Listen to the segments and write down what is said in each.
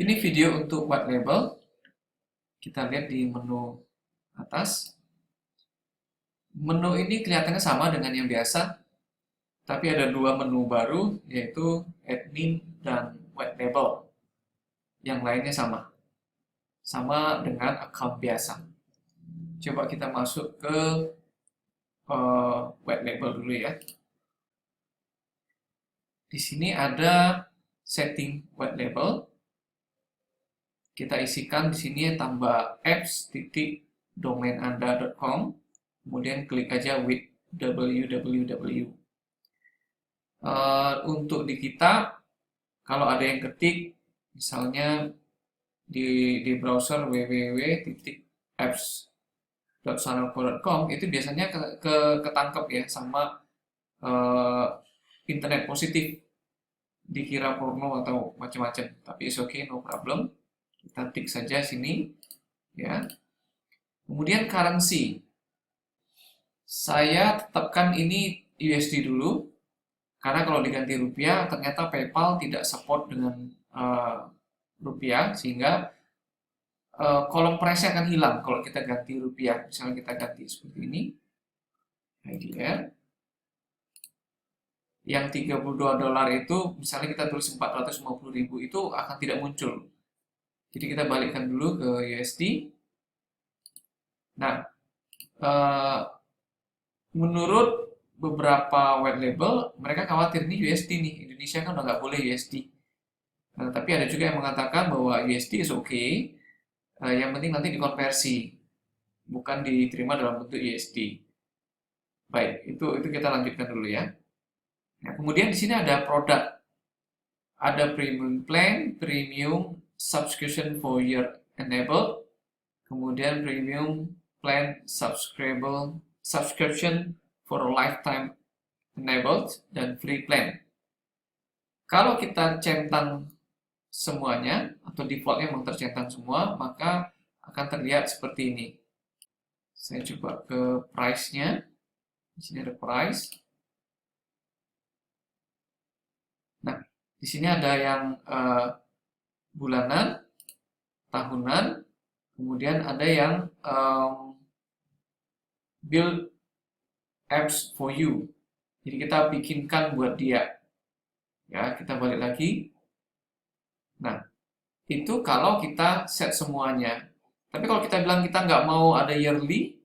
Ini video untuk white label. Kita lihat di menu atas. Menu ini kelihatannya sama dengan yang biasa, tapi ada dua menu baru, yaitu admin dan white label. Yang lainnya sama dengan account biasa. Coba kita masuk ke white label dulu ya. Di sini ada setting white label. Kita isikan di sini tambah apps.domainanda.com, kemudian klik aja with www. Untuk di kita, kalau ada yang ketik, misalnya di browser www.apps.sanoko.com, itu biasanya ketangkep ya sama internet positif, dikira porno atau macam-macam. Tapi it's okay, no problem. Kita tik saja sini, ya. Kemudian currency, saya tetapkan ini USD dulu, karena kalau diganti rupiah, ternyata PayPal tidak support dengan rupiah, sehingga kolom price akan hilang kalau kita ganti rupiah. Misalnya kita ganti seperti ini, IDR, yang 32 dolar itu, misalnya kita tulis 450.000, itu akan tidak muncul. Jadi kita balikkan dulu ke USD. Nah, menurut beberapa white label, mereka khawatir nih USD nih, Indonesia kan udah nggak boleh USD. Nah, tapi ada juga yang mengatakan bahwa USD is okay, yang penting nanti dikonversi, bukan diterima dalam bentuk USD. Baik, itu kita lanjutkan dulu ya. Nah, kemudian di sini ada produk, ada premium plan, premium subscription for year enabled, kemudian premium plan subscription for a lifetime enabled, dan free plan. Kalau kita centang semuanya, atau defaultnya memang tercentang semua, maka akan terlihat seperti ini. Saya coba ke price-nya. Di sini ada price. Nah, di sini ada yang bulanan, tahunan, kemudian ada yang build apps for you. Jadi kita bikinkan buat dia. Ya, kita balik lagi. Nah, itu kalau kita set semuanya. Tapi kalau kita bilang kita nggak mau ada yearly,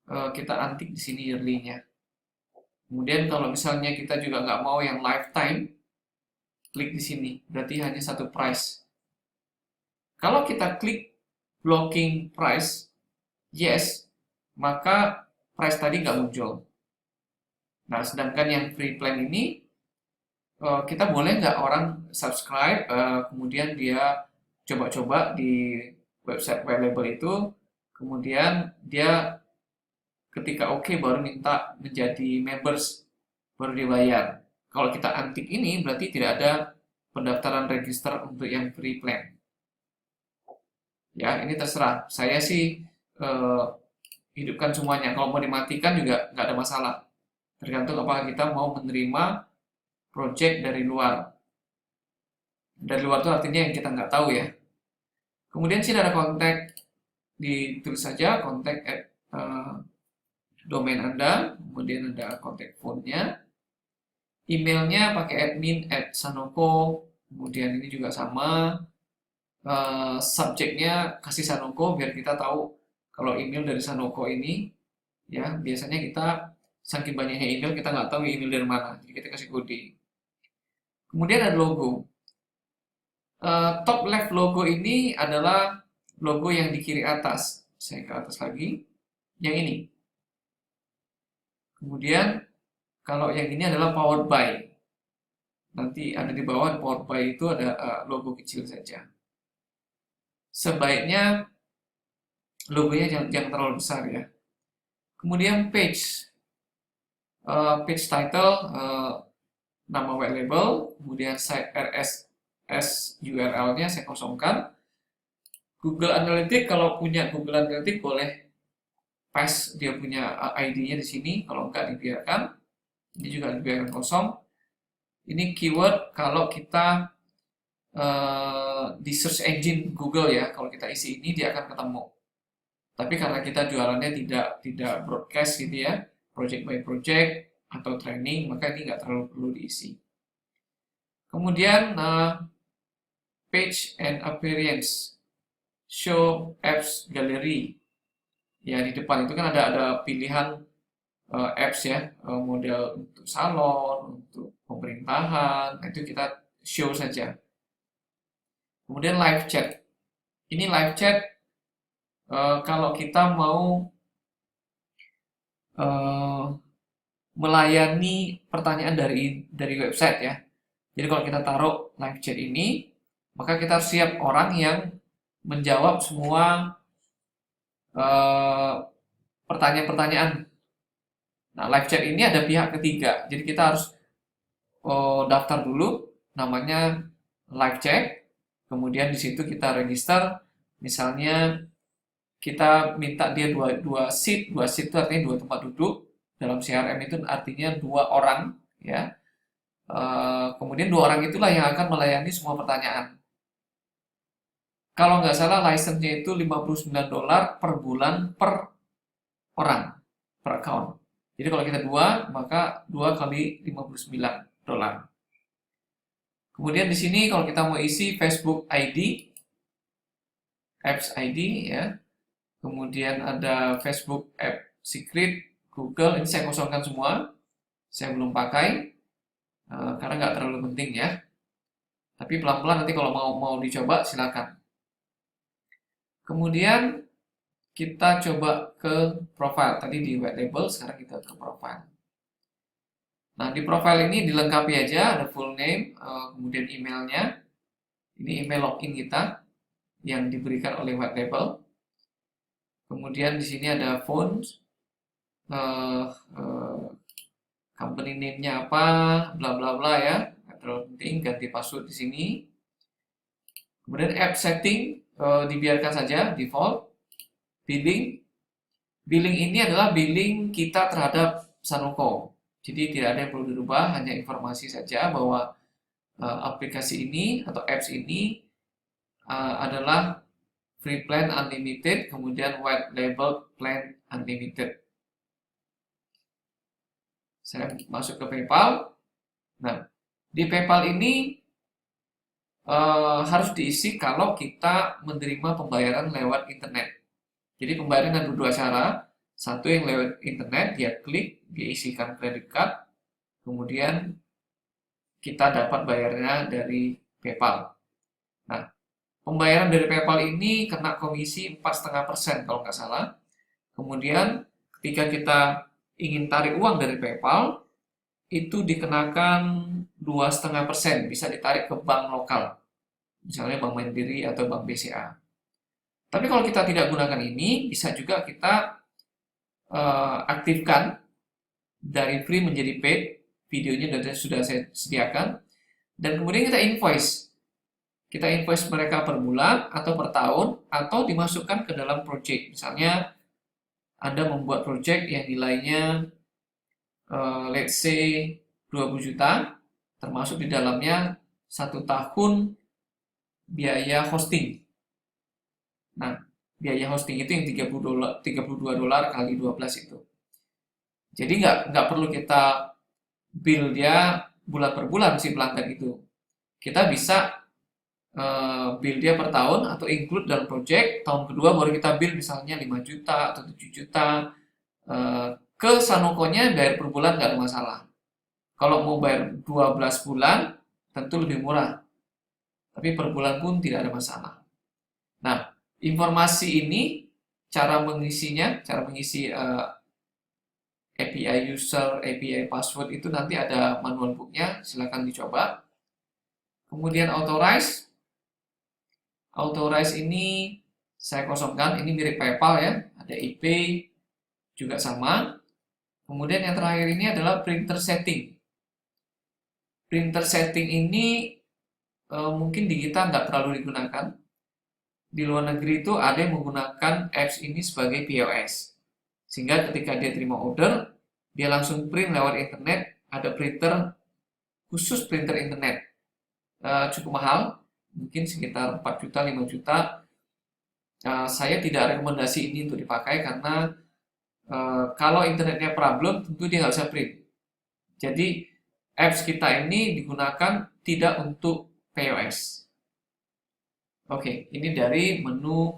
kita antik di sini yearly-nya. Kemudian kalau misalnya kita juga nggak mau yang lifetime, klik di sini, berarti hanya satu price. Kalau kita klik blocking price, yes, maka price tadi nggak muncul. Nah, sedangkan yang free plan ini, kita boleh nggak orang subscribe, kemudian dia coba-coba di website white label itu, kemudian dia ketika oke baru minta menjadi members, baru dibayar. Kalau kita antik ini berarti tidak ada pendaftaran register untuk yang free plan. Ya, ini terserah. Saya sih hidupkan semuanya. Kalau mau dimatikan juga nggak ada masalah. Tergantung apakah kita mau menerima project dari luar. Dari luar itu artinya yang kita nggak tahu ya. Kemudian sini ada kontak, ditulis saja kontak at domain Anda, kemudian ada kontak phone-nya. Emailnya pakai admin@sanoko, kemudian ini juga sama. Subjeknya kasih Sanoko biar kita tahu kalau email dari Sanoko ini, ya biasanya kita saking banyaknya email kita nggak tahu email dari mana, jadi kita kasih kode. Kemudian ada logo. Top left logo ini adalah logo yang di kiri atas. Saya ke atas lagi, yang ini. Kemudian kalau yang ini adalah powered by. Nanti ada di bawah powered by itu ada logo kecil saja. Sebaiknya logonya jangan terlalu besar ya. Kemudian page, page title, nama white label, kemudian site RSS URL-nya saya kosongkan. Google Analytics, kalau punya Google Analytics boleh paste dia punya ID-nya di sini, kalau enggak dibiarkan. Ini juga dibiarkan kosong. Ini keyword kalau kita di search engine Google ya, kalau kita isi ini dia akan ketemu. Tapi karena kita jualannya tidak broadcast gitu ya, project by project atau training, maka ini nggak terlalu perlu diisi. Kemudian page and appearance, show apps gallery. Ya di depan itu kan ada pilihan apps ya, model untuk salon, untuk pemerintahan, itu kita show saja. Kemudian live chat. Ini live chat kalau kita mau melayani pertanyaan dari website ya. Jadi kalau kita taruh live chat ini, maka kita harus siap orang yang menjawab semua pertanyaan-pertanyaan. Nah, live chat ini ada pihak ketiga. Jadi kita harus daftar dulu, namanya live chat. Kemudian di situ kita register. Misalnya kita minta dia dua seat itu artinya dua tempat duduk. Dalam CRM itu artinya 2 orang, ya. Kemudian 2 orang itulah yang akan melayani semua pertanyaan. Kalau nggak salah license-nya itu $59 per bulan per orang, per account. Jadi kalau kita 2, maka 2 kali $59. Kemudian di sini kalau kita mau isi Facebook ID, apps ID ya. Kemudian ada Facebook App Secret, Google, ini saya kosongkan semua. Saya belum pakai karena nggak terlalu penting ya. Tapi pelan-pelan nanti kalau mau dicoba silakan. Kemudian kita coba ke profile. Tadi di white label, sekarang kita ke profile. Nah, di profile ini dilengkapi aja, ada full name, kemudian emailnya. Ini email login kita yang diberikan oleh white label. Kemudian di sini ada phone, company name-nya apa, bla bla bla ya. Nggak terlalu penting, ganti password di sini. Kemudian app setting dibiarkan saja default. Billing ini adalah billing kita terhadap Sanoco. Jadi tidak ada yang perlu dirubah, hanya informasi saja bahwa aplikasi ini atau apps ini adalah free plan unlimited, kemudian white label plan unlimited. Saya masuk ke PayPal. Nah, di PayPal ini harus diisi kalau kita menerima pembayaran lewat internet. Jadi pembayaran ada 2 cara. Satu yang lewat internet, dia klik, dia isikan credit card, kemudian kita dapat bayarnya dari PayPal. Nah, pembayaran dari PayPal ini kena komisi 4,5% kalau nggak salah. Kemudian ketika kita ingin tarik uang dari PayPal, itu dikenakan 2,5%, bisa ditarik ke bank lokal, misalnya Bank Mandiri atau Bank BCA. Tapi kalau kita tidak gunakan ini, bisa juga kita aktifkan dari free menjadi paid, videonya sudah saya sediakan, dan kemudian kita invoice. Kita invoice mereka per bulan atau per tahun, atau dimasukkan ke dalam project. Misalnya Anda membuat project yang nilainya let's say 20 juta, termasuk di dalamnya 1 tahun biaya hosting. Nah, biaya hosting itu yang $32 kali 12 itu. Jadi nggak perlu kita bill dia bulan per bulan si pelanggan itu. Kita bisa bill dia per tahun atau include dalam project. Tahun kedua baru kita bill misalnya 5 juta atau 7 juta. Ke Sanoco-nya bayar per bulan nggak ada masalah. Kalau mau bayar 12 bulan tentu lebih murah. Tapi per bulan pun tidak ada masalah. Nah, informasi ini, cara mengisinya, cara mengisi API user, API password itu nanti ada manual booknya, silakan dicoba. Kemudian authorize. Authorize ini saya kosongkan, ini mirip PayPal ya, ada IP juga sama. Kemudian yang terakhir ini adalah printer setting. Printer setting ini mungkin di kita nggak terlalu digunakan. Di luar negeri itu ada yang menggunakan apps ini sebagai POS. Sehingga ketika dia terima order, dia langsung print lewat internet, ada printer, khusus printer internet. Cukup mahal, mungkin sekitar 4 juta, 5 juta. Saya tidak rekomendasi ini untuk dipakai karena kalau internetnya problem, tentu dia nggak bisa print. Jadi apps kita ini digunakan tidak untuk POS. Oke, ini dari menu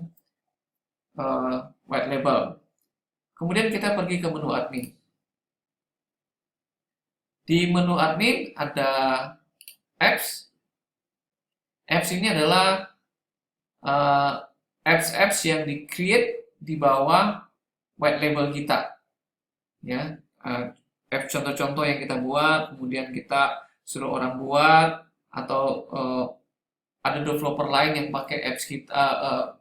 white label. Kemudian kita pergi ke menu admin. Di menu admin ada apps. Apps ini adalah apps-apps yang di-create di bawah white label kita. Ya, apps contoh-contoh yang kita buat, kemudian kita suruh orang buat, atau ada developer lain yang pakai apps kita,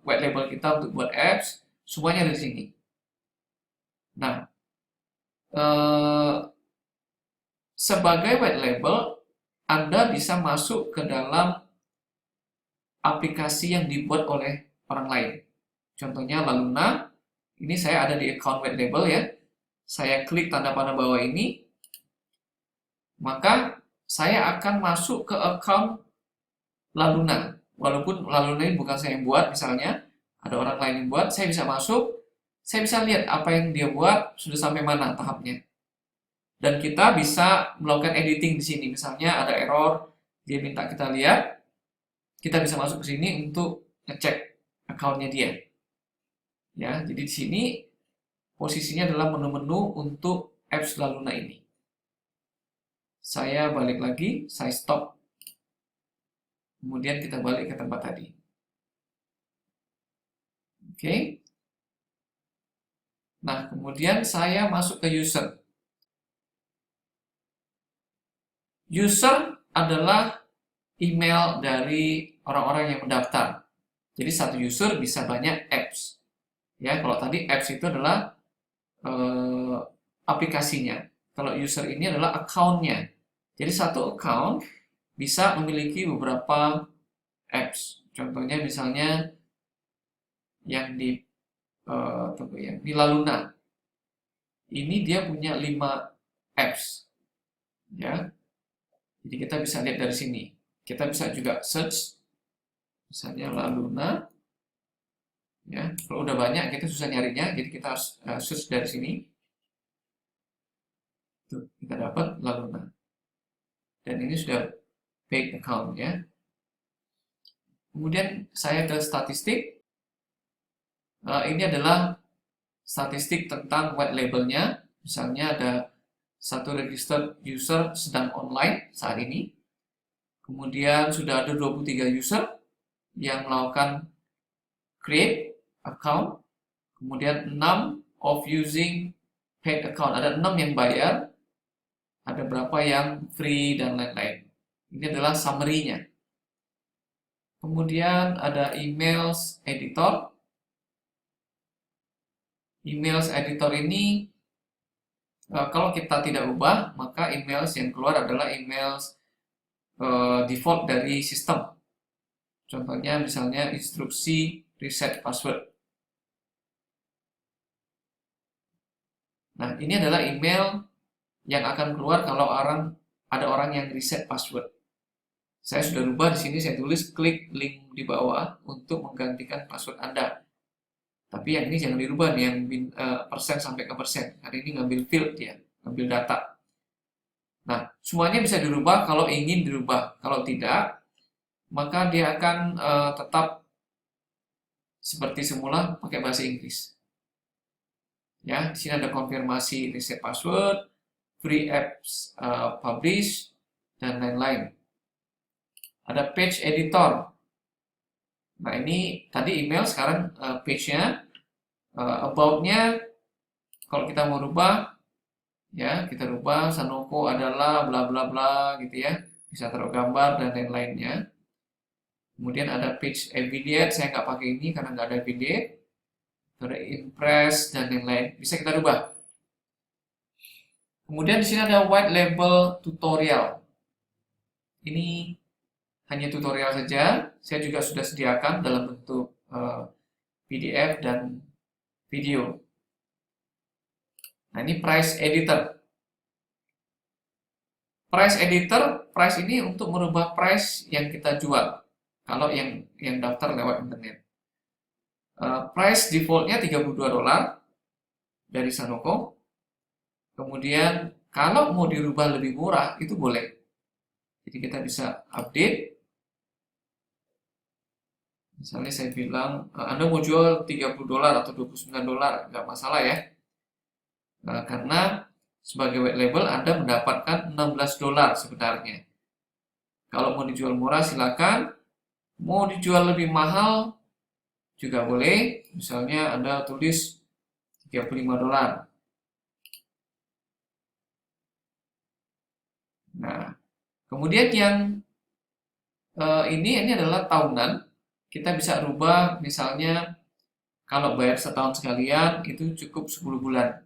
white label kita untuk buat apps, semuanya dari sini. Nah, sebagai white label, Anda bisa masuk ke dalam aplikasi yang dibuat oleh orang lain. Contohnya Laluna, ini saya ada di account white label ya. Saya klik tanda panah bawah ini, maka saya akan masuk ke account Laluna. Walaupun Laluna ini bukan saya yang buat, misalnya ada orang lain yang buat, saya bisa masuk, saya bisa lihat apa yang dia buat sudah sampai mana tahapnya. Dan kita bisa melakukan editing di sini. Misalnya ada error, dia minta kita lihat, kita bisa masuk ke sini untuk ngecek akunnya dia. Ya, jadi di sini posisinya adalah menu-menu untuk apps Laluna ini. Saya balik lagi, saya stop. Kemudian kita balik ke tempat tadi. Oke. Nah, kemudian saya masuk ke user. User adalah email dari orang-orang yang mendaftar. Jadi satu user bisa banyak apps. Ya, kalau tadi apps itu adalah aplikasinya. Kalau user ini adalah account-nya. Jadi satu account bisa memiliki beberapa apps. Contohnya misalnya yang di Laluna. Ini dia punya 5 apps. Ya. Jadi kita bisa lihat dari sini. Kita bisa juga search, misalnya Laluna. Ya, kalau udah banyak kita susah nyarinya, jadi kita harus search dari sini. Tuh, kita dapat Laluna. Dan ini sudah paid account ya. Kemudian saya ke statistik. Ini adalah statistik tentang white labelnya. Misalnya ada satu registered user sedang online saat ini. Kemudian sudah ada 23 user yang melakukan create account. Kemudian 6 of using paid account. Ada 6 yang bayar. Ada berapa yang free dan lain-lain. Ini adalah summary-nya. Kemudian ada emails editor. Emails editor ini kalau kita tidak ubah, maka emails yang keluar adalah emails default dari sistem. Contohnya misalnya instruksi reset password. Nah, ini adalah email yang akan keluar kalau ada orang yang reset password. Saya sudah rubah di sini, saya tulis klik link di bawah untuk menggantikan password Anda. Tapi yang ini jangan dirubah nih, yang persen sampai ke persen. Karena ini ngambil field dia, ngambil data. Nah, semuanya bisa dirubah kalau ingin dirubah. Kalau tidak, maka dia akan tetap seperti semula pakai bahasa Inggris. Ya, di sini ada konfirmasi reset password, free apps publish, dan lain-lain. Ada page editor. Nah, ini tadi email, sekarang page-nya, about-nya, kalau kita mau rubah, ya kita rubah Sanoko adalah bla bla bla gitu ya, bisa taruh gambar dan lain-lainnya. Kemudian ada page affiliate, saya nggak pakai ini karena nggak ada affiliate. Ada impress dan lain-lain, bisa kita rubah. Kemudian di sini ada white label tutorial. Ini hanya tutorial saja, saya juga sudah sediakan dalam bentuk PDF dan video. Nah, ini price editor. Price editor, price ini untuk merubah price yang kita jual. kalau yang daftar lewat internet. Price defaultnya $32 dari Sanoco. Kemudian kalau mau dirubah lebih murah itu boleh. Jadi kita bisa update. Misalnya saya bilang Anda mau jual $30 atau $29, nggak masalah ya. Karena sebagai white label Anda mendapatkan $16 sebenarnya. Kalau mau dijual murah silakan. Mau dijual lebih mahal juga boleh. Misalnya Anda tulis $35. Nah, kemudian yang ini adalah tahunan. Kita bisa rubah misalnya kalau bayar setahun sekalian itu cukup 10 bulan.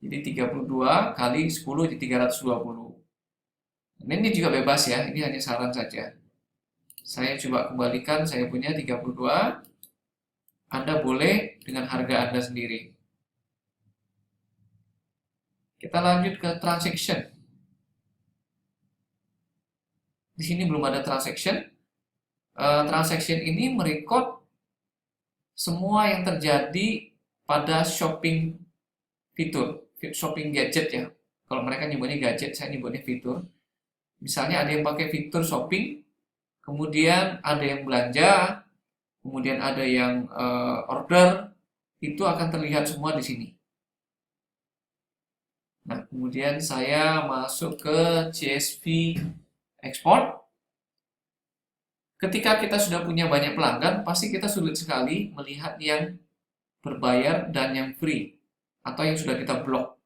Jadi 32 kali 10 jadi 320. Nah, ini juga bebas ya, ini hanya saran saja. Saya coba kembalikan, saya punya 32. Anda boleh dengan harga Anda sendiri. Kita lanjut ke transaction. Di sini belum ada transaction. Transaction ini merekod semua yang terjadi pada shopping fitur, shopping gadget ya. Kalau mereka nyebutnya gadget, saya nyebutnya fitur. Misalnya ada yang pakai fitur shopping, kemudian ada yang belanja, kemudian ada yang order, itu akan terlihat semua di sini. Nah, kemudian saya masuk ke CSV export. Ketika kita sudah punya banyak pelanggan, pasti kita sulit sekali melihat yang berbayar dan yang free atau yang sudah kita blok.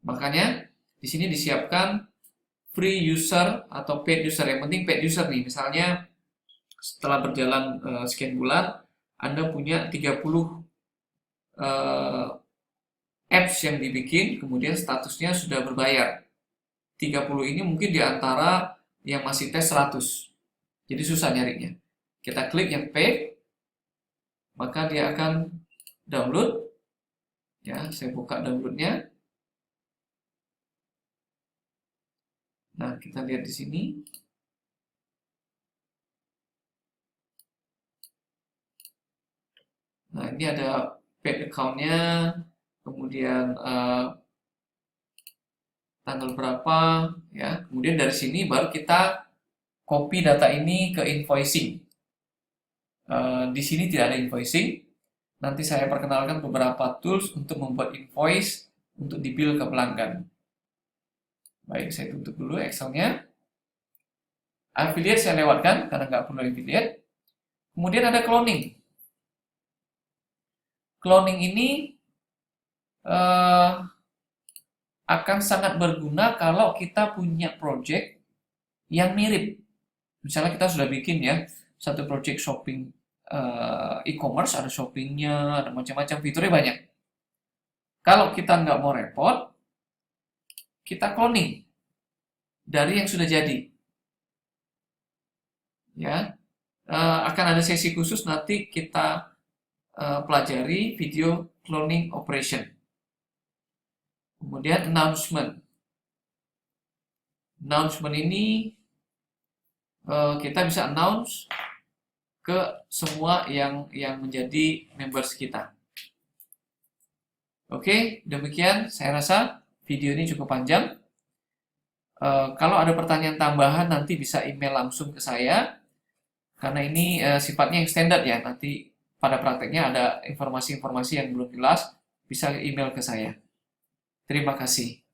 Makanya di sini disiapkan free user atau paid user. Yang penting paid user nih. Misalnya setelah berjalan sekian bulan, Anda punya 30 apps yang dibikin, kemudian statusnya sudah berbayar. 30 ini mungkin di antara yang masih tes 100. Jadi susah nyarinya. Kita klik yang paid, maka dia akan download. Ya, saya buka downloadnya. Nah, kita lihat di sini. Nah, ini ada paid account-nya, kemudian tanggal berapa, ya. Kemudian dari sini baru kita copy data ini ke invoicing. Di sini tidak ada invoicing. Nanti saya perkenalkan beberapa tools untuk membuat invoice untuk di-bill ke pelanggan. Baik, saya tutup dulu Excel-nya. Affiliate saya lewatkan karena nggak perlu affiliate. Kemudian ada cloning. Cloning ini akan sangat berguna kalau kita punya project yang mirip. Misalnya kita sudah bikin ya satu project shopping e-commerce, ada shoppingnya, ada macam-macam fiturnya banyak. Kalau kita nggak mau repot, kita cloning dari yang sudah jadi. Ya, akan ada sesi khusus nanti kita pelajari video cloning operation. Kemudian announcement. Announcement ini kita bisa announce ke semua yang menjadi members kita. Oke, demikian saya rasa video ini cukup panjang. Kalau ada pertanyaan tambahan nanti bisa email langsung ke saya. Karena ini sifatnya yang standar ya. Nanti pada prakteknya ada informasi-informasi yang belum jelas, bisa email ke saya. Terima kasih.